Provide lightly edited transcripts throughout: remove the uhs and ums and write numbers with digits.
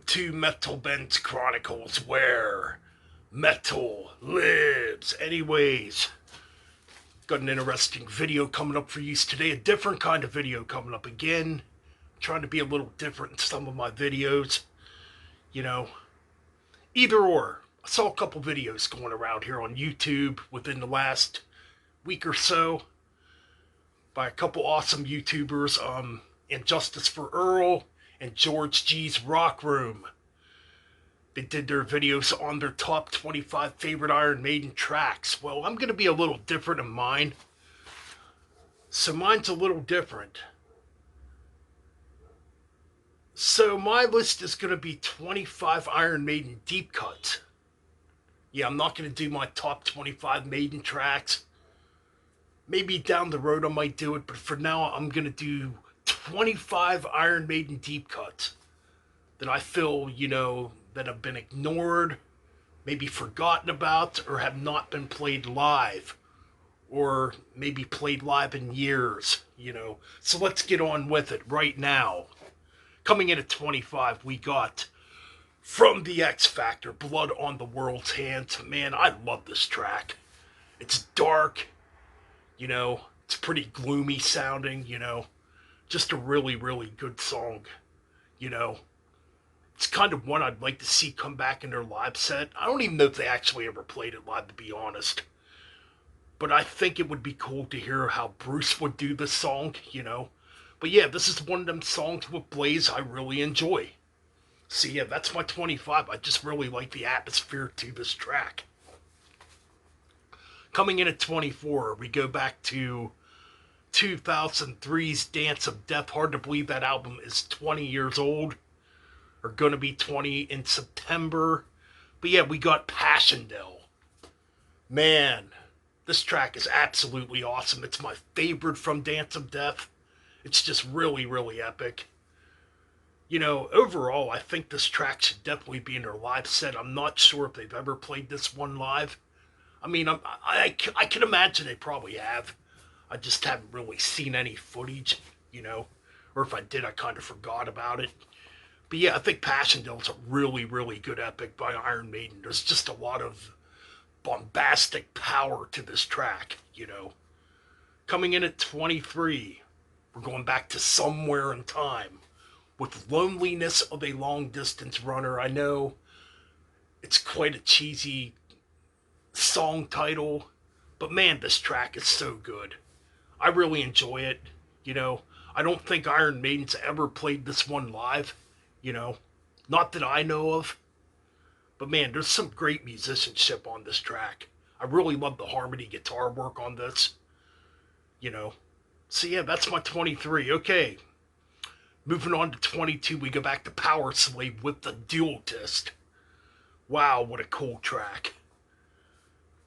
to Metal Ben's Chronicles, where metal lives. Anyways, got an interesting video coming up for you today. A different kind of video coming up again. Trying to be a little different in some of my videos. You know, either or. I saw a couple videos going around here on YouTube within the last week or so by a couple awesome YouTubers, Injustice for Earl and George G's Rock Room. They did their videos on their top 25 favorite Iron Maiden tracks. Well, I'm going to be a little different in mine. So mine's a little different. So my list is going to be 25 Iron Maiden deep cuts. Yeah, I'm not going to do my top 25 Maiden tracks. Maybe down the road I might do it, but for now I'm going to do 25 Iron Maiden deep cuts that I feel, that have been ignored, maybe forgotten about, or have not been played live, or maybe played live in years. So let's get on with it right now. Coming in at 25, we got From the X Factor, Blood on the World's Hands. Man, I love this track. It's dark, it's pretty gloomy sounding, just a really, really good song, It's kind of one I'd like to see come back in their live set. I don't even know if they actually ever played it live, to be honest. But I think it would be cool to hear how Bruce would do this song, But yeah, this is one of them songs with Blaze I really enjoy. So yeah, that's my 25. I just really like the atmosphere to this track. Coming in at 24, we go back to 2003's Dance of Death. Hard to believe that album is 20 years old. Or going to be 20 in September. But yeah, we got Passchendaele. Man, this track is absolutely awesome. It's my favorite from Dance of Death. It's just really, really epic. Overall, I think this track should definitely be in their live set. I'm not sure if they've ever played this one live. I mean, I can imagine they probably have. I just haven't really seen any footage, Or if I did, I kind of forgot about it. But yeah, I think Passchendaele's a really, really good epic by Iron Maiden. There's just a lot of bombastic power to this track, Coming in at 23, we're going back to Somewhere in Time with Loneliness of a Long Distance Runner. I know it's quite a cheesy song title, but man, this track is so good. I really enjoy it, I don't think Iron Maiden's ever played this one live, not that I know of. But man, there's some great musicianship on this track. I really love the harmony guitar work on this, So yeah, that's my 23. Okay, moving on to 22, we go back to Power Slave with The Duelist. Wow, what a cool track.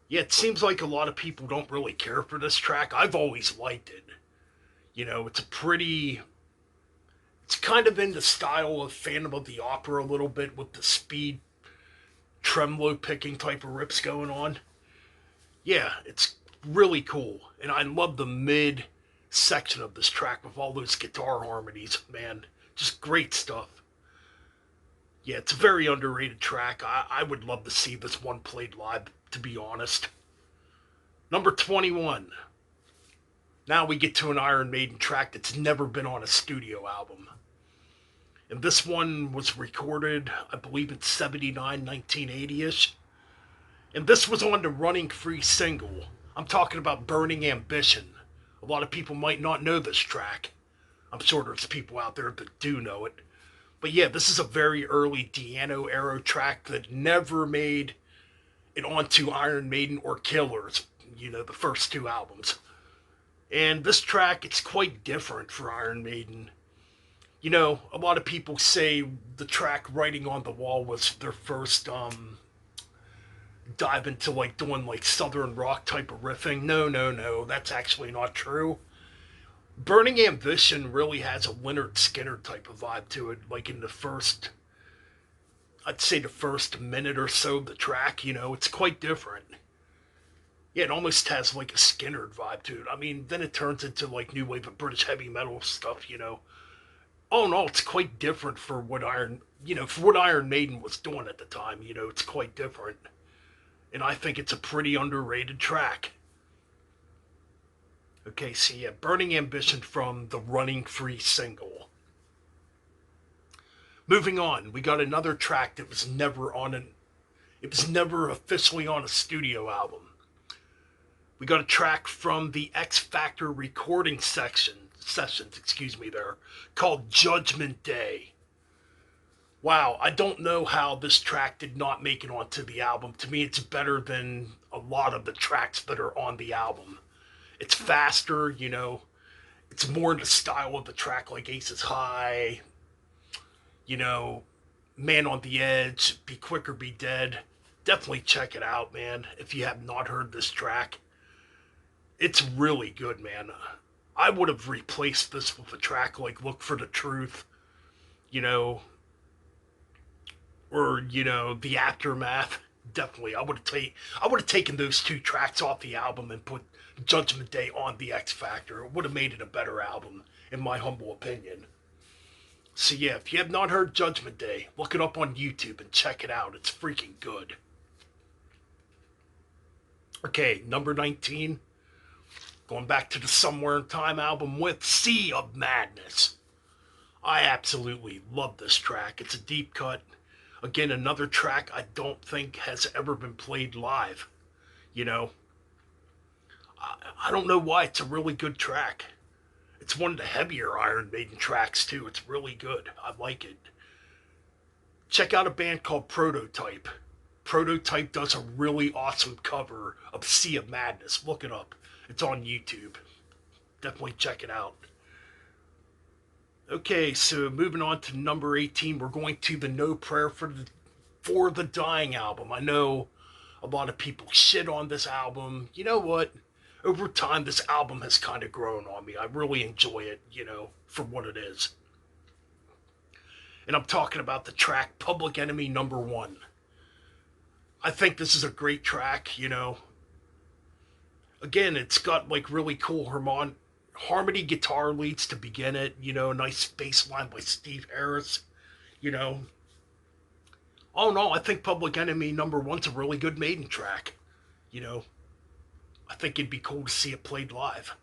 Yeah, it seems like a lot of people don't really care for this track. I've always liked it. It's kind of in the style of Phantom of the Opera a little bit, with the speed tremolo picking type of rips going on. Yeah, it's really cool. And I love the mid section of this track with all those guitar harmonies, man. Just great stuff. Yeah, it's a very underrated track. I would love to see this one played live, to be honest. Number 21. Now we get to an Iron Maiden track that's never been on a studio album. And this one was recorded, I believe in 79, 1980-ish. And this was on the Running Free single. I'm talking about Burning Ambition. A lot of people might not know this track. I'm sure there's people out there that do know it. But yeah, this is a very early Di'Anno era track that never made it onto Iron Maiden or Killers, the first two albums. And this track, it's quite different for Iron Maiden. A lot of people say the track Writing on the Wall was their first dive into doing southern rock type of riffing. No, that's actually not true. Burning Ambition really has a Lynyrd Skynyrd type of vibe to it, in the first, I'd say the first minute or so of the track, it's quite different. Yeah, it almost has a Skynyrd vibe to it. I mean, then it turns into new wave of British heavy metal stuff, Oh no, it's quite different for what for what Iron Maiden was doing at the time. It's quite different, and I think it's a pretty underrated track. Okay, so yeah, Burning Ambition from the Running Free single. Moving on, we got another track that was never on an it was never officially on a studio album. We got a track from the X Factor recording sessions, there, called Judgment Day. Wow, I don't know how this track did not make it onto the album. To me, it's better than a lot of the tracks that are on the album. It's faster, it's more in the style of the track like Aces High, you know, Man on the Edge, Be Quick or Be Dead. Definitely check it out, man, if you have not heard this track. It's really good, man. I would have replaced this with a track like Look for the Truth, you know, or, The Aftermath. Definitely. I would have taken those two tracks off the album and put Judgment Day on the X Factor. It would have made it a better album, in my humble opinion. So yeah, if you have not heard Judgment Day, look it up on YouTube and check it out. It's freaking good. Okay, number 19. Going back to the Somewhere in Time album with Sea of Madness. I absolutely love this track. It's a deep cut. Again, another track I don't think has ever been played live. You know, I don't know why. It's a really good track. It's one of the heavier Iron Maiden tracks, too. It's really good. I like it. Check out a band called Prototype. Prototype does a really awesome cover of Sea of Madness. Look it up. It's on YouTube. Definitely check it out. Okay, so moving on to number 18, we're going to the No Prayer for the Dying album. I know a lot of people shit on this album. You know what? Over time, this album has kind of grown on me. I really enjoy it, for what it is. And I'm talking about the track Public Enemy Number 1. I think this is a great track, Again, it's got like really cool harmony guitar leads to begin it, nice bass line by Steve Harris, you know. Oh no, I think Public Enemy Number One's a really good Maiden track, you know. I think it'd be cool to see it played live.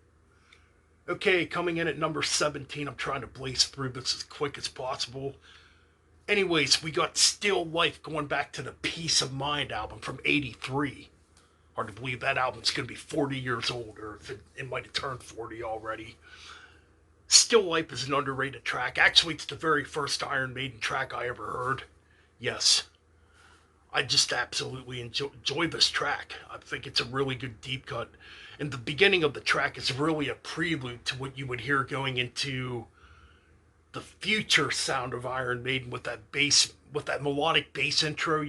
Okay, coming in at number 17, I'm trying to blaze through this as quick as possible. Anyways, we got Still Life going back to the Peace of Mind album from '83. Hard to believe that album's going to be 40 years old, or if it might have turned 40 already. Still Life is an underrated track. Actually, it's the very first Iron Maiden track I ever heard. Yes. I just absolutely enjoy this track. I think it's a really good deep cut. And the beginning of the track is really a prelude to what you would hear going into the future sound of Iron Maiden with that melodic bass intro,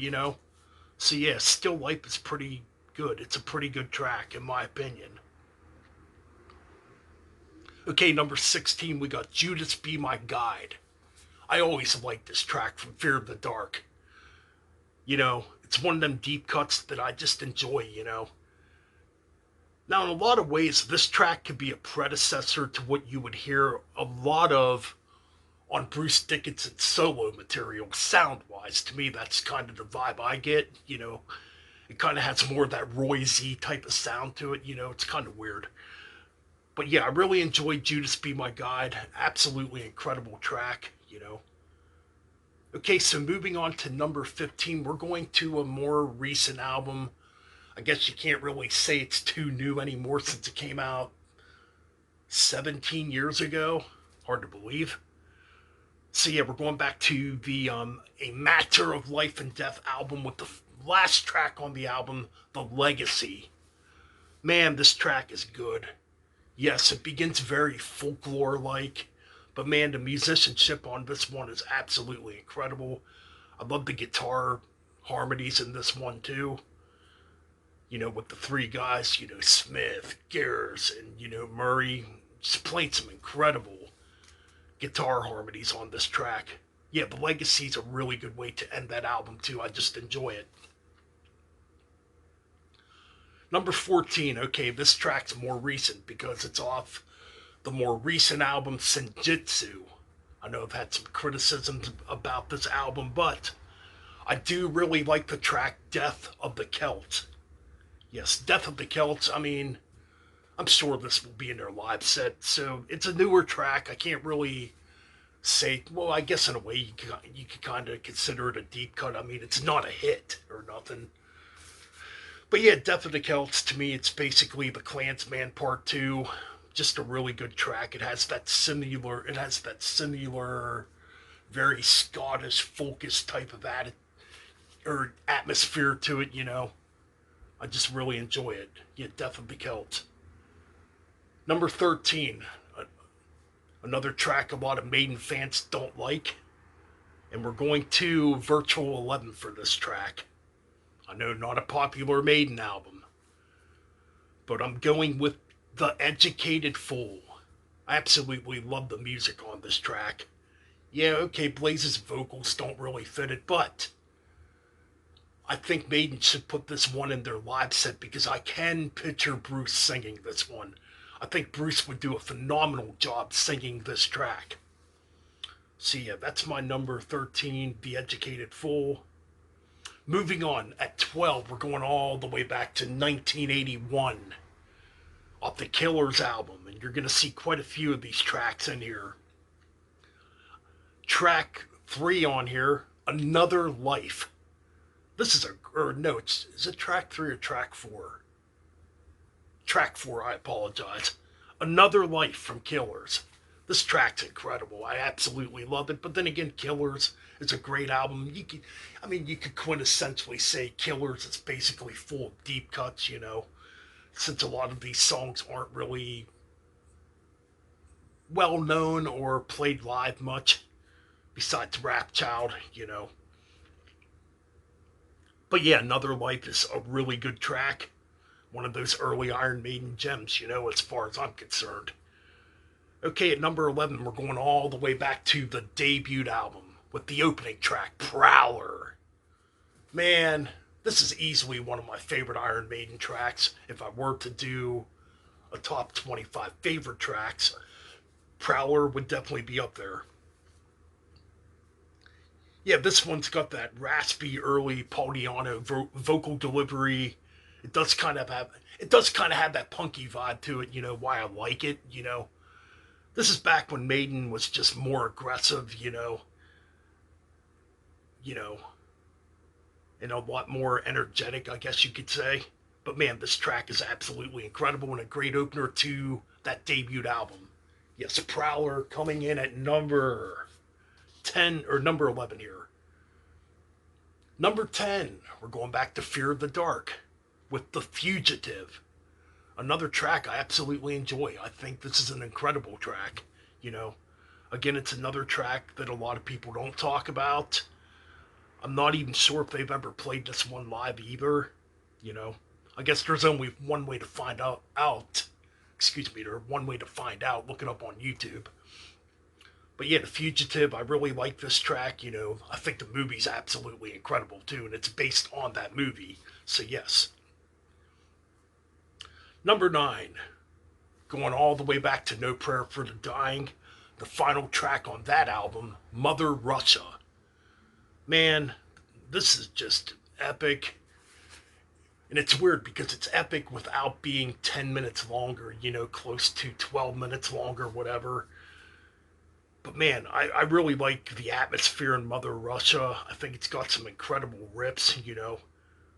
So yeah, Still Life is pretty good. It's a pretty good track, in my opinion. Okay, number 16, we got Judas Be My Guide. I always liked this track from Fear of the Dark. It's one of them deep cuts that I just enjoy. Now, in a lot of ways, this track could be a predecessor to what you would hear a lot of on Bruce Dickinson's solo material, sound-wise. To me, that's kind of the vibe I get, It kind of has more of that Roy Z type of sound to it, It's kind of weird. But yeah, I really enjoyed Judas Be My Guide. Absolutely incredible track, Okay, so moving on to number 15, we're going to a more recent album. I guess you can't really say it's too new anymore since it came out 17 years ago. Hard to believe. So yeah, we're going back to the A Matter of Life and Death album with the last track on the album, The Legacy. Man, this track is good. Yes, it begins very folklore-like, but man, the musicianship on this one is absolutely incredible. I love the guitar harmonies in this one too. With the three guys, Smith, Gears, and, Murray, just playing some incredible guitar harmonies on this track. Yeah, The Legacy is a really good way to end that album too. I just enjoy it. Number 14, okay, this track's more recent because it's off the more recent album Senjutsu. I know I've had some criticisms about this album, but I do really like the track Death of the Celts. Yes, Death of the Celts. I mean, I'm sure this will be in their live set, so it's a newer track. I can't really say, well, I guess in a way you could kind of consider it a deep cut. I mean, it's not a hit or nothing. But yeah, Death of the Celts, to me, it's basically the Clansman Part 2. Just a really good track. It has that similar, very Scottish, folkish type of or atmosphere to it, you know. I just really enjoy it. Yeah, Death of the Celts. Number 13, another track a lot of Maiden fans don't like. And we're going to Virtual 11 for this track. I know, not a popular Maiden album, but I'm going with The Educated Fool. I absolutely love the music on this track. Yeah, okay, Blaze's vocals don't really fit it, but I think Maiden should put this one in their live set because I can picture Bruce singing this one. I think Bruce would do a phenomenal job singing this track. So yeah, that's my number 13, The Educated Fool. Moving on, at 12, we're going all the way back to 1981 off the Killers album, and you're going to see quite a few of these tracks in here. Track 3 on here, Another Life. This is is it track 3 or track 4? Track 4, I apologize. Another Life from Killers. This track's incredible. I absolutely love it. But then again, Killers is a great album. You could quintessentially say Killers is basically full of deep cuts, you know, since a lot of these songs aren't really well known or played live much, besides Rap Child, you know. But yeah, Another Life is a really good track. One of those early Iron Maiden gems, you know, as far as I'm concerned. Okay, at number 11, we're going all the way back to the debut album with the opening track, Prowler. Man, this is easily one of my favorite Iron Maiden tracks. If I were to do a top 25 favorite tracks, Prowler would definitely be up there. Yeah, this one's got that raspy early Paul Di'Anno vocal delivery. It does kind of have that punky vibe to it, you know, why I like it, you know. This is back when Maiden was just more aggressive, you know, and a lot more energetic, I guess you could say. But man, this track is absolutely incredible and a great opener to that debut album. Yes, Prowler coming in at number 10, or number 11 here. Number 10, we're going back to Fear of the Dark with The Fugitive. Another track I absolutely enjoy. I think this is an incredible track, you know. Again, it's another track that a lot of people don't talk about. I'm not even sure if they've ever played this one live either, you know. I guess there's only one way to find out. There's one way to find out. Look it up on YouTube. But yeah, The Fugitive, I really like this track, you know. I think the movie's absolutely incredible too, and it's based on that movie. So yes. Number 9, going all the way back to No Prayer for the Dying, the final track on that album, Mother Russia. Man, this is just epic. And it's weird because it's epic without being 10 minutes longer, you know, close to 12 minutes longer, whatever. But man, I really like the atmosphere in Mother Russia. I think it's got some incredible riffs, you know.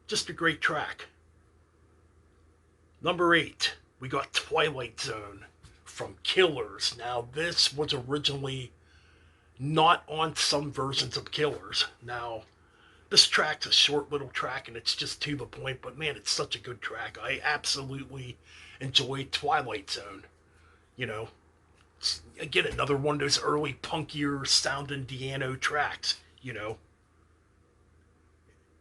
Just a great track. Number 8, we got Twilight Zone from Killers. Now, this was originally not on some versions of Killers. Now, this track's a short little track and it's just to the point, but man, it's such a good track. I absolutely enjoy Twilight Zone. You know, it's, again, another one of those early punkier sounding Di'Anno tracks, you know.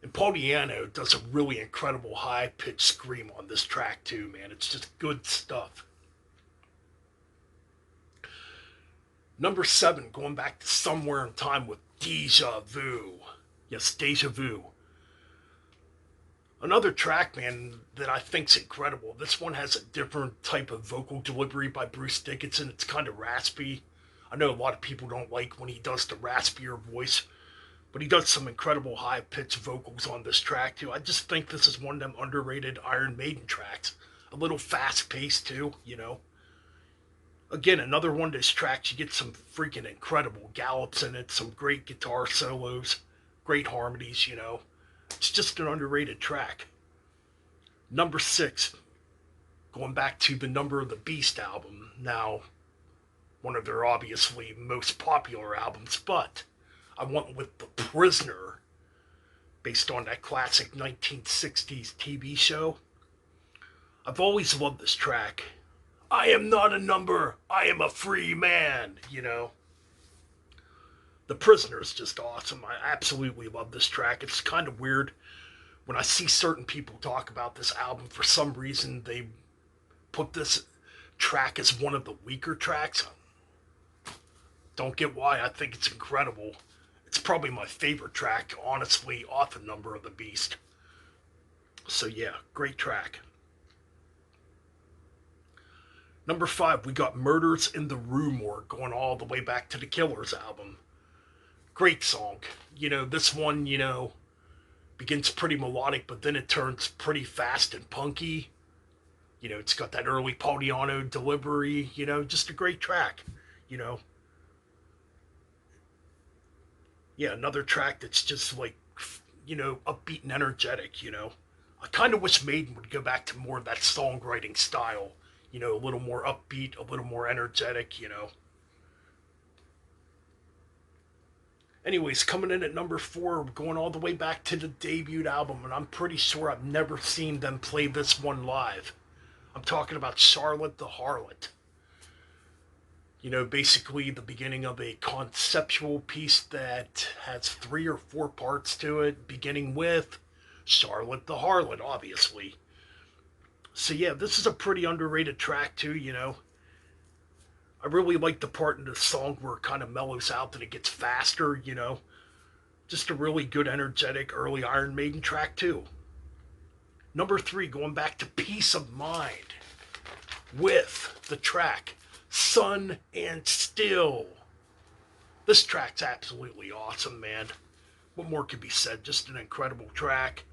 And Paul Di'Anno does a really incredible high-pitched scream on this track too, man. It's just good stuff. Number 7, going back to Somewhere in Time with Deja Vu. Yes, Deja Vu. Another track, man, that I think's incredible. This one has a different type of vocal delivery by Bruce Dickinson. It's kind of raspy. I know a lot of people don't like when he does the raspier voice, but he does some incredible high-pitched vocals on this track, too. I just think this is one of them underrated Iron Maiden tracks. A little fast-paced, too, you know. Again, another one of those tracks, you get some freaking incredible gallops in it, some great guitar solos, great harmonies, you know. It's just an underrated track. Number 6, going back to the Number of the Beast album. Now, one of their obviously most popular albums, but I went with The Prisoner, based on that classic 1960s TV show. I've always loved this track. I am not a number, I am a free man, you know. The Prisoner is just awesome. I absolutely love this track. It's kind of weird when I see certain people talk about this album. For some reason, they put this track as one of the weaker tracks. Don't get why. I think it's incredible. It's probably my favorite track, honestly, off of Number of the Beast. So yeah, great track. Number 5, we got Murders in the Rue Morgue, going all the way back to the Killers album. Great song. You know, this one, you know, begins pretty melodic, but then it turns pretty fast and punky. You know, it's got that early Pauliano delivery, you know, just a great track, you know. Yeah, another track that's just like, you know, upbeat and energetic, you know. I kind of wish Maiden would go back to more of that songwriting style, you know, a little more upbeat, a little more energetic, you know. Anyways, coming in at number 4, going all the way back to the debut album, and I'm pretty sure I've never seen them play this one live. I'm talking about Charlotte the Harlot. You know, basically the beginning of a conceptual piece that has 3 or 4 parts to it, beginning with Charlotte the Harlot, obviously. So yeah, this is a pretty underrated track too, you know. I really like the part in the song where it kind of mellows out and it gets faster, you know. Just a really good, energetic, early Iron Maiden track too. Number 3, going back to Peace of Mind with the track Sun and Still. This track's absolutely awesome, man. What more could be said? Just an incredible track.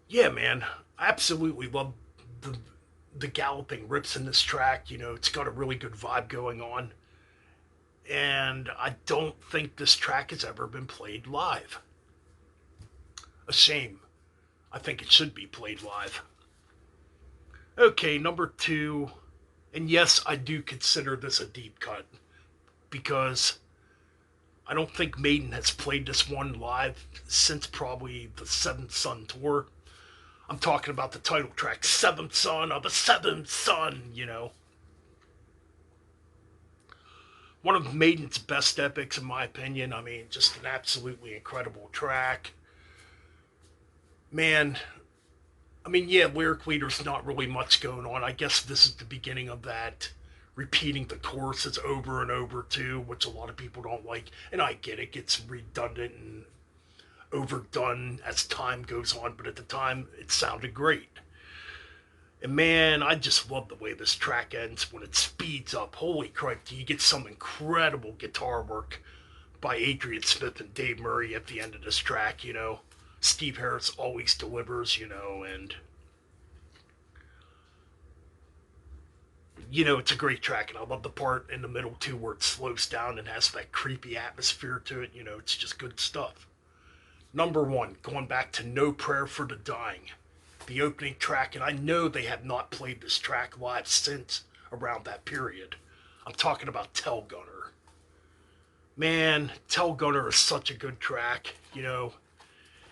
Yeah, man. I absolutely love the galloping riffs in this track. You know, it's got a really good vibe going on. And I don't think this track has ever been played live. A shame. I think it should be played live. Okay, number 2. And yes, I do consider this a deep cut, because I don't think Maiden has played this one live since probably the Seventh Son tour. I'm talking about the title track, Seventh Son of the Seventh Son, you know. One of Maiden's best epics, in my opinion. I mean, just an absolutely incredible track. Man, I mean, yeah, lyrically, there's not really much going on. I guess this is the beginning of that repeating the choruses over and over, too, which a lot of people don't like. And I get it, gets redundant and overdone as time goes on, but at the time, it sounded great. And man, I just love the way this track ends when it speeds up. Holy crap, you get some incredible guitar work by Adrian Smith and Dave Murray at the end of this track, you know. Steve Harris always delivers, you know, and you know, it's a great track, and I love the part in the middle too where it slows down and has that creepy atmosphere to it. You know, it's just good stuff. Number 1, going back to No Prayer for the Dying, the opening track, and I know they have not played this track live since around that period. I'm talking about Tel Gunner. Man, Tel Gunner is such a good track, you know.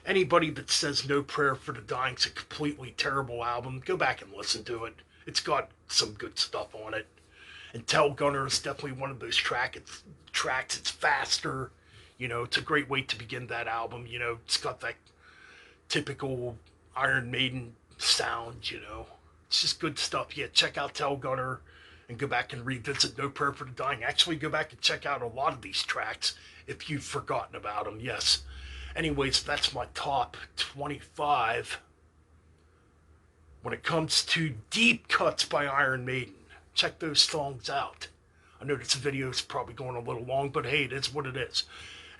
Anybody that says No Prayer for the Dying is a completely terrible album, go back and listen to it. It's got some good stuff on it. And Tel Gunner is definitely one of those tracks. It's faster. You know, it's a great way to begin that album. You know, it's got that typical Iron Maiden sound, you know. It's just good stuff. Yeah, check out Tel Gunner and go back and revisit No Prayer for the Dying. Actually, go back and check out a lot of these tracks if you've forgotten about them, yes. Anyways, that's my top 25. When it comes to deep cuts by Iron Maiden, check those songs out. I know this video is probably going a little long, but hey, it is what it is.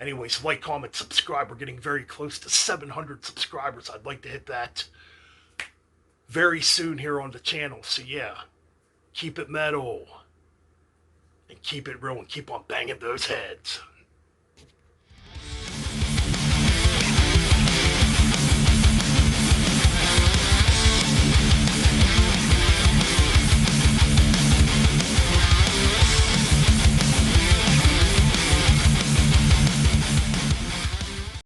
Anyways, like, comment, subscribe. We're getting very close to 700 subscribers. I'd like to hit that very soon here on the channel. So yeah, keep it metal and keep it real and keep on banging those heads.